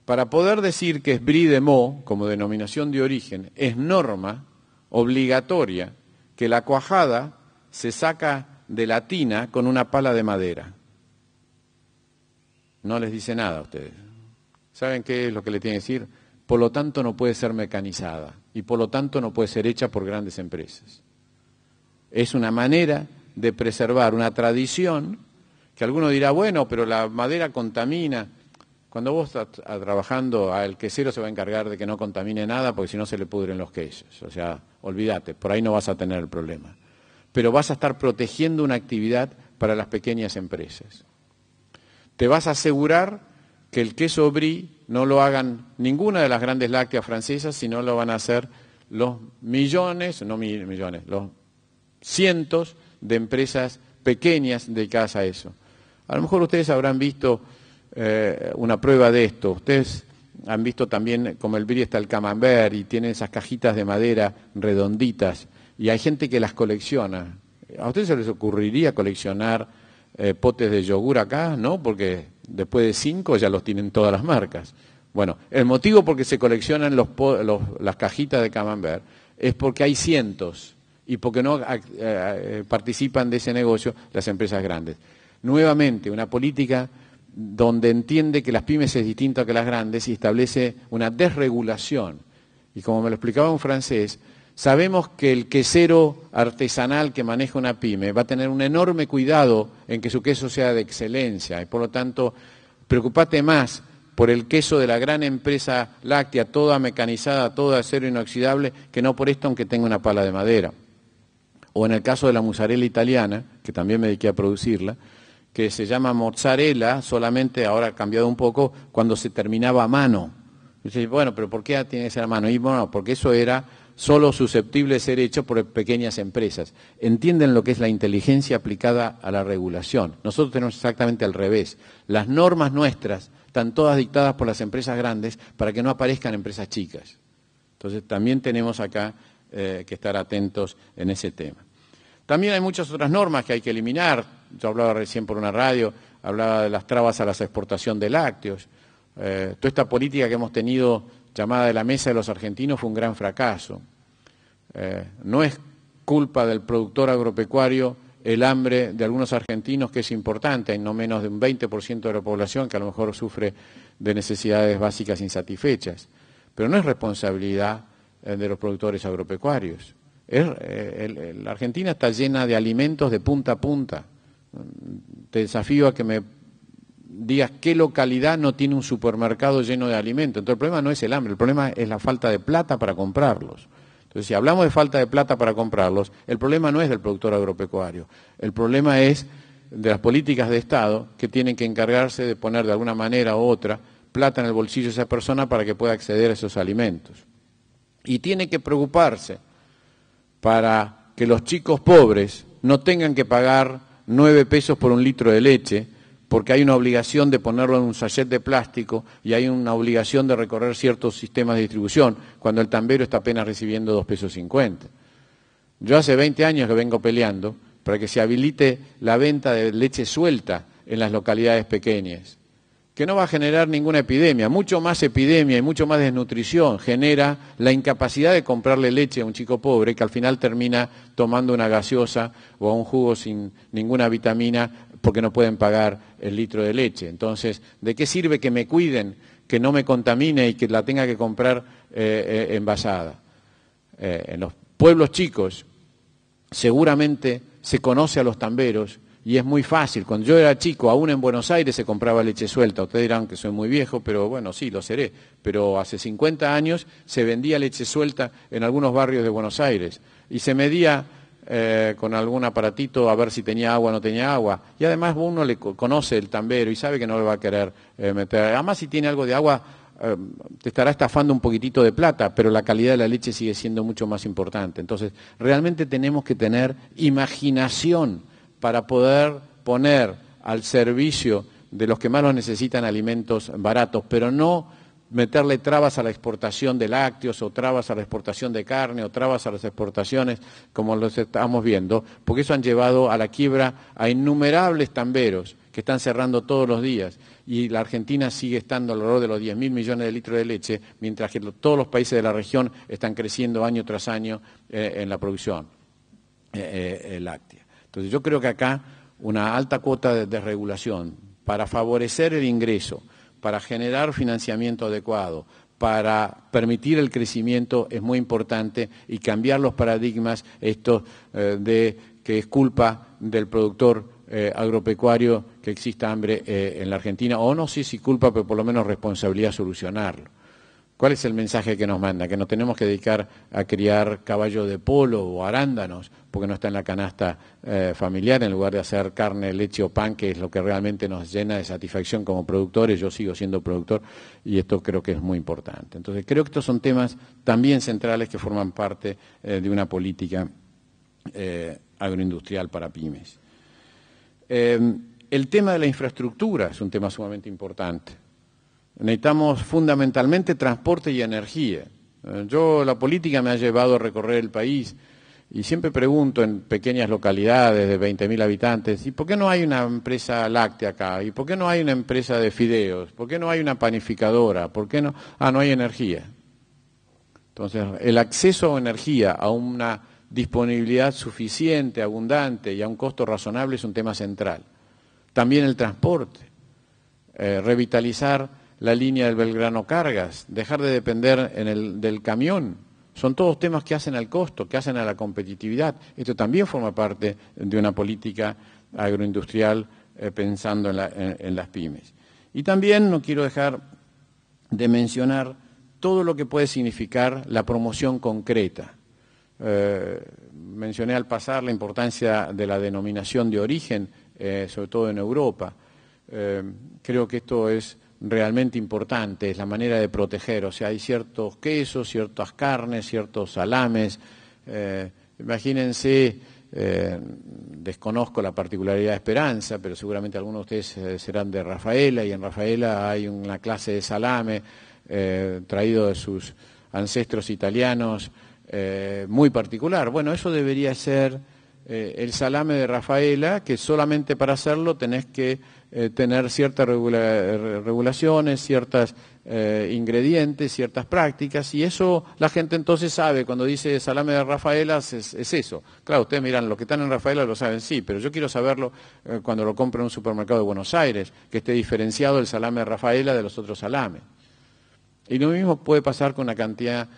Speaker 2: Para poder decir que es Brie de Meaux, como denominación de origen, es norma obligatoria que la cuajada se saca de la tina con una pala de madera. No les dice nada a ustedes. ¿Saben qué es lo que le tienen que decir? Por lo tanto no puede ser mecanizada y por lo tanto no puede ser hecha por grandes empresas. Es una manera de preservar una tradición que alguno dirá, bueno, pero la madera contamina. Cuando vos estás trabajando, el quesero se va a encargar de que no contamine nada porque si no se le pudren los quesos. O sea, olvídate, por ahí no vas a tener el problema. Pero vas a estar protegiendo una actividad para las pequeñas empresas. Te vas a asegurar que el queso brie no lo hagan ninguna de las grandes lácteas francesas, sino lo van a hacer los millones, no millones, los cientos de empresas pequeñas dedicadas a eso. A lo mejor ustedes habrán visto una prueba de esto. Ustedes han visto también como el brie está el camembert y tiene esas cajitas de madera redonditas y hay gente que las colecciona. ¿A ustedes se les ocurriría coleccionar potes de yogur acá? No, porque después de 5 ya los tienen todas las marcas. Bueno, el motivo por que se coleccionan las cajitas de camembert es porque hay cientos y porque no participan de ese negocio las empresas grandes. Nuevamente, una política donde entiende que las pymes es distinta que las grandes y establece una desregulación. Y como me lo explicaba un francés, sabemos que el quesero artesanal que maneja una pyme va a tener un enorme cuidado en que su queso sea de excelencia y por lo tanto preocupate más por el queso de la gran empresa láctea, toda mecanizada, toda de acero inoxidable, que no por esto aunque tenga una pala de madera. O en el caso de la mozzarella italiana, que también me dediqué a producirla, que se llama mozzarella, solamente ahora ha cambiado un poco, cuando se terminaba a mano. Y dice, bueno, pero ¿por qué tiene que ser a mano? Y bueno, porque eso era solo susceptible de ser hecho por pequeñas empresas. Entienden lo que es la inteligencia aplicada a la regulación. Nosotros tenemos exactamente al revés. Las normas nuestras están todas dictadas por las empresas grandes para que no aparezcan empresas chicas. Entonces también tenemos acá que estar atentos en ese tema. También hay muchas otras normas que hay que eliminar. Yo hablaba recién por una radio, hablaba de las trabas a la exportación de lácteos. Toda esta política que hemos tenido llamada de la mesa de los argentinos fue un gran fracaso. No es culpa del productor agropecuario el hambre de algunos argentinos, que es importante, hay no menos de un 20% de la población que a lo mejor sufre de necesidades básicas insatisfechas. Pero no es responsabilidad de los productores agropecuarios. La Argentina está llena de alimentos de punta a punta. Te desafío a que me digas qué localidad no tiene un supermercado lleno de alimentos. Entonces el problema no es el hambre, el problema es la falta de plata para comprarlos. Entonces si hablamos de falta de plata para comprarlos, el problema no es del productor agropecuario, el problema es de las políticas de Estado que tienen que encargarse de poner de alguna manera u otra plata en el bolsillo de esa persona para que pueda acceder a esos alimentos. Y tiene que preocuparse para que los chicos pobres no tengan que pagar 9 pesos por un litro de leche, porque hay una obligación de ponerlo en un sachet de plástico y hay una obligación de recorrer ciertos sistemas de distribución, cuando el tambero está apenas recibiendo 2,50 pesos. Yo hace 20 años que vengo peleando para que se habilite la venta de leche suelta en las localidades pequeñas. que no va a generar ninguna epidemia. Mucho más epidemia y mucho más desnutrición genera la incapacidad de comprarle leche a un chico pobre que al final termina tomando una gaseosa o un jugo sin ninguna vitamina porque no pueden pagar el litro de leche. Entonces, ¿de qué sirve que me cuiden, que no me contamine y que la tenga que comprar envasada? En los pueblos chicos seguramente se conoce a los tamberos y es muy fácil. Cuando yo era chico, aún en Buenos Aires se compraba leche suelta. Ustedes dirán que soy muy viejo, pero bueno, sí, lo seré. Pero hace 50 años se vendía leche suelta en algunos barrios de Buenos Aires y se medía con algún aparatito a ver si tenía agua o no tenía agua. Y además uno le conoce el tambero y sabe que no le va a querer meter. Además, si tiene algo de agua, te estará estafando un poquitito de plata, pero la calidad de la leche sigue siendo mucho más importante. Entonces, realmente tenemos que tener imaginación para poder poner al servicio de los que más los necesitan alimentos baratos, pero no meterle trabas a la exportación de lácteos o trabas a la exportación de carne o trabas a las exportaciones como los estamos viendo, porque eso han llevado a la quiebra a innumerables tamberos que están cerrando todos los días y la Argentina sigue estando alrededor de los 10.000 millones de litros de leche, mientras que todos los países de la región están creciendo año tras año en la producción láctea. Entonces yo creo que acá una alta cuota de desregulación para favorecer el ingreso, para generar financiamiento adecuado, para permitir el crecimiento es muy importante y cambiar los paradigmas estos de que es culpa del productor agropecuario que exista hambre en la Argentina, o no sé si culpa, pero por lo menos responsabilidad solucionarlo. ¿Cuál es el mensaje que nos manda? Que nos tenemos que dedicar a criar caballo de polo o arándanos, porque no está en la canasta familiar, en lugar de hacer carne, leche o pan, que es lo que realmente nos llena de satisfacción como productores. Yo sigo siendo productor y esto creo que es muy importante. Entonces creo que estos son temas también centrales que forman parte de una política agroindustrial para pymes. El tema de la infraestructura es un tema sumamente importante. Necesitamos fundamentalmente transporte y energía. La política me ha llevado a recorrer el país y siempre pregunto en pequeñas localidades de 20.000 habitantes, ¿y por qué no hay una empresa láctea acá? ¿Y por qué no hay una empresa de fideos? ¿Por qué no hay una panificadora? ¿Por qué no? No hay energía. Entonces, el acceso a energía, a una disponibilidad suficiente, abundante y a un costo razonable es un tema central. También el transporte, revitalizar la línea del Belgrano Cargas, dejar de depender del camión. Son todos temas que hacen al costo, que hacen a la competitividad. Esto también forma parte de una política agroindustrial pensando en las pymes. Y también no quiero dejar de mencionar todo lo que puede significar la promoción concreta. Mencioné al pasar la importancia de la denominación de origen, sobre todo en Europa. Creo que esto es realmente importante, es la manera de proteger, o sea, hay ciertos quesos, ciertas carnes, ciertos salames, imagínense, desconozco la particularidad de Esperanza, pero seguramente algunos de ustedes serán de Rafaela, y en Rafaela hay una clase de salame traído de sus ancestros italianos muy particular. Bueno, eso debería ser el salame de Rafaela, que solamente para hacerlo tenés que tener ciertas regulaciones, ciertos ingredientes, ciertas prácticas, y eso la gente entonces sabe, cuando dice salame de Rafaela es eso. Claro, ustedes miran, los que están en Rafaela lo saben, sí, pero yo quiero saberlo cuando lo compro en un supermercado de Buenos Aires, que esté diferenciado el salame de Rafaela de los otros salames. Y lo mismo puede pasar con una cantidad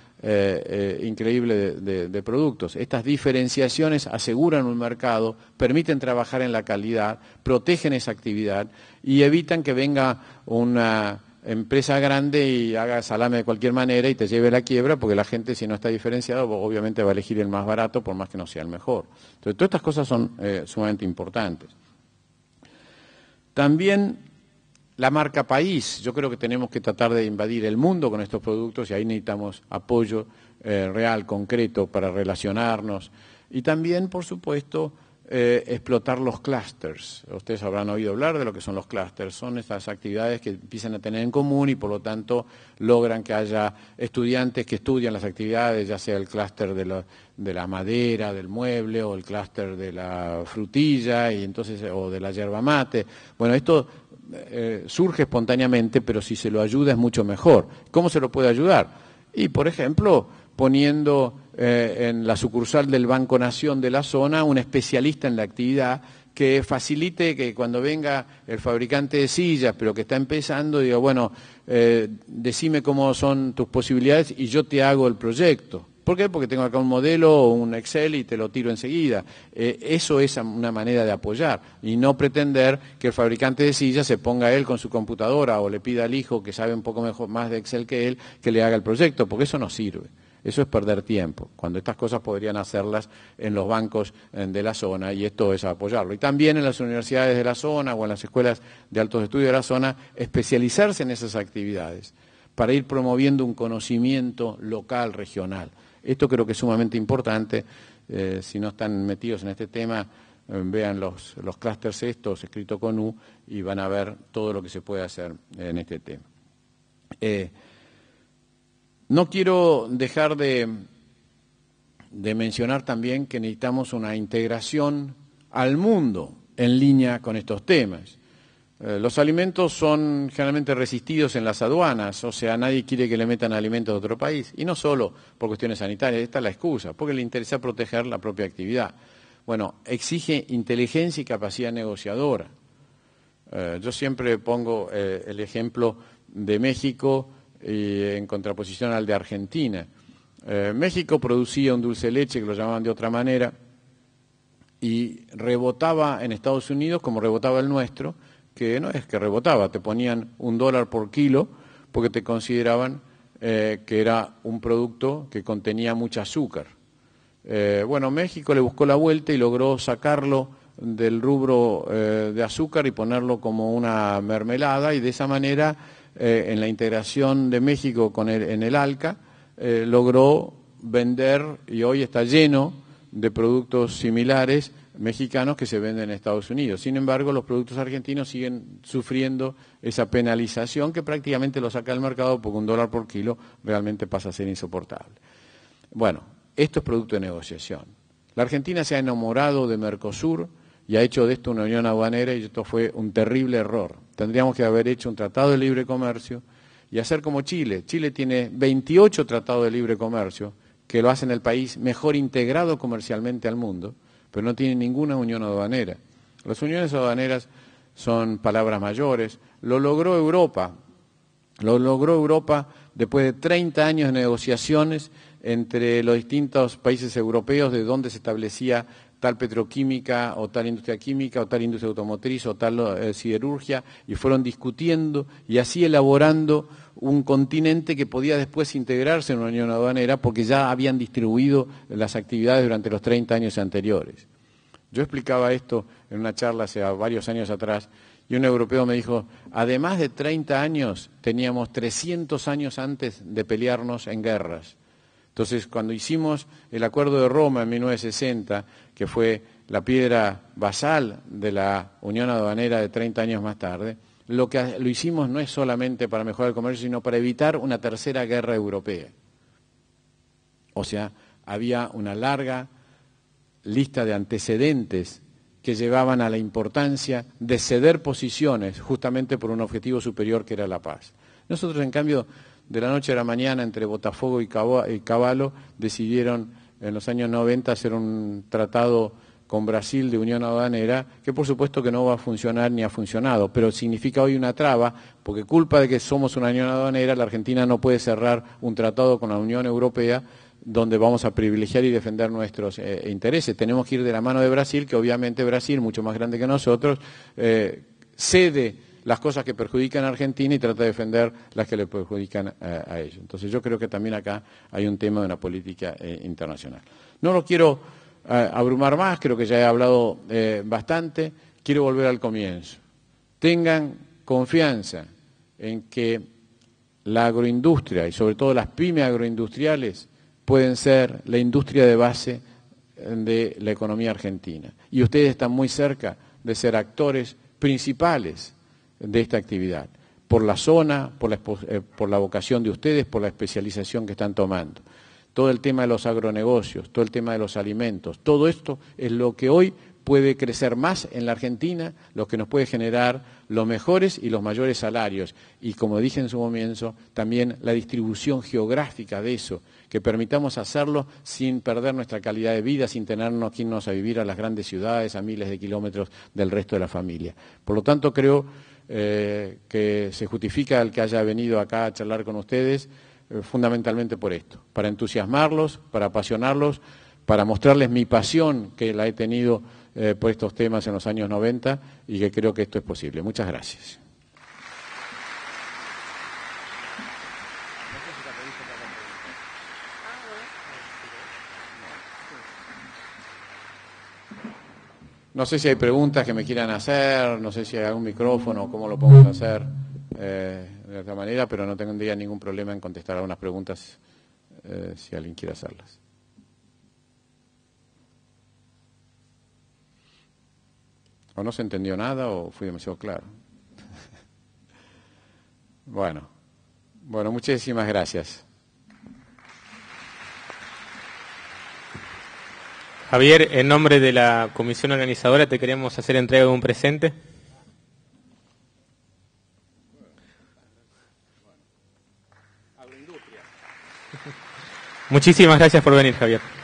Speaker 2: increíble de productos. Estas diferenciaciones aseguran un mercado, permiten trabajar en la calidad, protegen esa actividad y evitan que venga una empresa grande y haga salame de cualquier manera y te lleve a la quiebra, porque la gente, si no está diferenciado, obviamente va a elegir el más barato por más que no sea el mejor. Entonces, todas estas cosas son sumamente importantes. También la marca país, yo creo que tenemos que tratar de invadir el mundo con estos productos y ahí necesitamos apoyo real, concreto, para relacionarnos. Y también, por supuesto, explotar los clústeres. Ustedes habrán oído hablar de lo que son los clústeres. Son estas actividades que empiezan a tener en común y, por lo tanto, logran que haya estudiantes que estudian las actividades, ya sea el clúster de la madera, del mueble, o el clúster de la frutilla, y entonces, o de la yerba mate. Bueno, esto surge espontáneamente, pero si se lo ayuda es mucho mejor. ¿Cómo se lo puede ayudar? Y, por ejemplo, poniendo en la sucursal del Banco Nación de la zona un especialista en la actividad que facilite que cuando venga el fabricante de sillas, pero que está empezando, diga, bueno, decime cómo son tus posibilidades y yo te hago el proyecto. ¿Por qué? Porque tengo acá un modelo o un Excel y te lo tiro enseguida. Eso es una manera de apoyar y no pretender que el fabricante de sillas se ponga él con su computadora o le pida al hijo que sabe un poco mejor, más de Excel que él, que le haga el proyecto, porque eso no sirve. Eso es perder tiempo, cuando estas cosas podrían hacerlas en los bancos de la zona, y esto es apoyarlo. Y también en las universidades de la zona o en las escuelas de altos estudios de la zona, especializarse en esas actividades para ir promoviendo un conocimiento local, regional. Esto creo que es sumamente importante. Si no están metidos en este tema, vean los clústeres estos, escrito con U, y van a ver todo lo que se puede hacer en este tema. No quiero dejar de mencionar también que necesitamos una integración al mundo en línea con estos temas. Los alimentos son generalmente resistidos en las aduanas, o sea, nadie quiere que le metan alimentos de otro país, y no solo por cuestiones sanitarias, esta es la excusa, porque le interesa proteger la propia actividad. Bueno, exige inteligencia y capacidad negociadora. Yo siempre pongo el ejemplo de México y en contraposición al de Argentina. México producía un dulce de leche, que lo llamaban de otra manera, y rebotaba en Estados Unidos como rebotaba el nuestro, que no es que rebotaba, te ponían $1 por kilo porque te consideraban que era un producto que contenía mucho azúcar. Bueno, México le buscó la vuelta y logró sacarlo del rubro de azúcar y ponerlo como una mermelada, y de esa manera, en la integración de México en el ALCA, logró vender, y hoy está lleno de productos similares mexicanos que se venden en Estados Unidos. Sin embargo, los productos argentinos siguen sufriendo esa penalización que prácticamente lo saca del mercado, porque $1 por kilo realmente pasa a ser insoportable. Bueno, esto es producto de negociación. La Argentina se ha enamorado de Mercosur y ha hecho de esto una unión aduanera, y esto fue un terrible error. Tendríamos que haber hecho un tratado de libre comercio y hacer como Chile. Chile tiene 28 tratados de libre comercio que lo hacen el país mejor integrado comercialmente al mundo, pero no tiene ninguna unión aduanera. Las uniones aduaneras son palabras mayores. Lo logró Europa después de 30 años de negociaciones entre los distintos países europeos de donde se establecía tal petroquímica o tal industria química o tal industria automotriz o tal siderurgia, y fueron discutiendo y así elaborando un continente que podía después integrarse en una unión aduanera, porque ya habían distribuido las actividades durante los 30 años anteriores. Yo explicaba esto en una charla hace varios años atrás, y un europeo me dijo, además de 30 años, teníamos 300 años antes de pelearnos en guerras. Entonces, cuando hicimos el Acuerdo de Roma en 1960, que fue la piedra basal de la Unión Aduanera de 30 años más tarde, lo hicimos no es solamente para mejorar el comercio, sino para evitar una tercera guerra europea. O sea, había una larga lista de antecedentes que llevaban a la importancia de ceder posiciones justamente por un objetivo superior que era la paz. Nosotros, en cambio, de la noche a la mañana, entre Botafogo y Cavallo, decidieron en los años 90 hacer un tratado con Brasil de unión aduanera, que por supuesto que no va a funcionar ni ha funcionado, pero significa hoy una traba, porque culpa de que somos una unión aduanera, la Argentina no puede cerrar un tratado con la Unión Europea donde vamos a privilegiar y defender nuestros intereses. Tenemos que ir de la mano de Brasil, que obviamente Brasil, mucho más grande que nosotros, cede las cosas que perjudican a Argentina y trata de defender las que le perjudican a ellos. Entonces yo creo que también acá hay un tema de una política internacional. No lo quiero abrumar más, creo que ya he hablado bastante. Quiero volver al comienzo. Tengan confianza en que la agroindustria y sobre todo las pymes agroindustriales pueden ser la industria de base de la economía argentina. Y ustedes están muy cerca de ser actores principales de esta actividad, por la zona, por la vocación de ustedes, por la especialización que están tomando. Todo el tema de los agronegocios, todo el tema de los alimentos, todo esto es lo que hoy puede crecer más en la Argentina, lo que nos puede generar los mejores y los mayores salarios. Y como dije en su comienzo, también la distribución geográfica de eso, que permitamos hacerlo sin perder nuestra calidad de vida, sin tenernos que irnos a vivir a las grandes ciudades, a miles de kilómetros del resto de la familia. Por lo tanto, creo que se justifica el que haya venido acá a charlar con ustedes, fundamentalmente por esto, para entusiasmarlos, para apasionarlos, para mostrarles mi pasión que la he tenido por estos temas en los años 90 y que creo que esto es posible. Muchas gracias. No sé si hay preguntas que me quieran hacer, no sé si hay algún micrófono, cómo lo podemos hacer de otra manera, pero no tendría ningún problema en contestar algunas preguntas si alguien quiere hacerlas. ¿O no se entendió nada o fui demasiado claro? Bueno, muchísimas gracias.
Speaker 1: Javier, en nombre de la comisión organizadora te queremos hacer entrega de un presente. Muchísimas gracias por venir, Javier.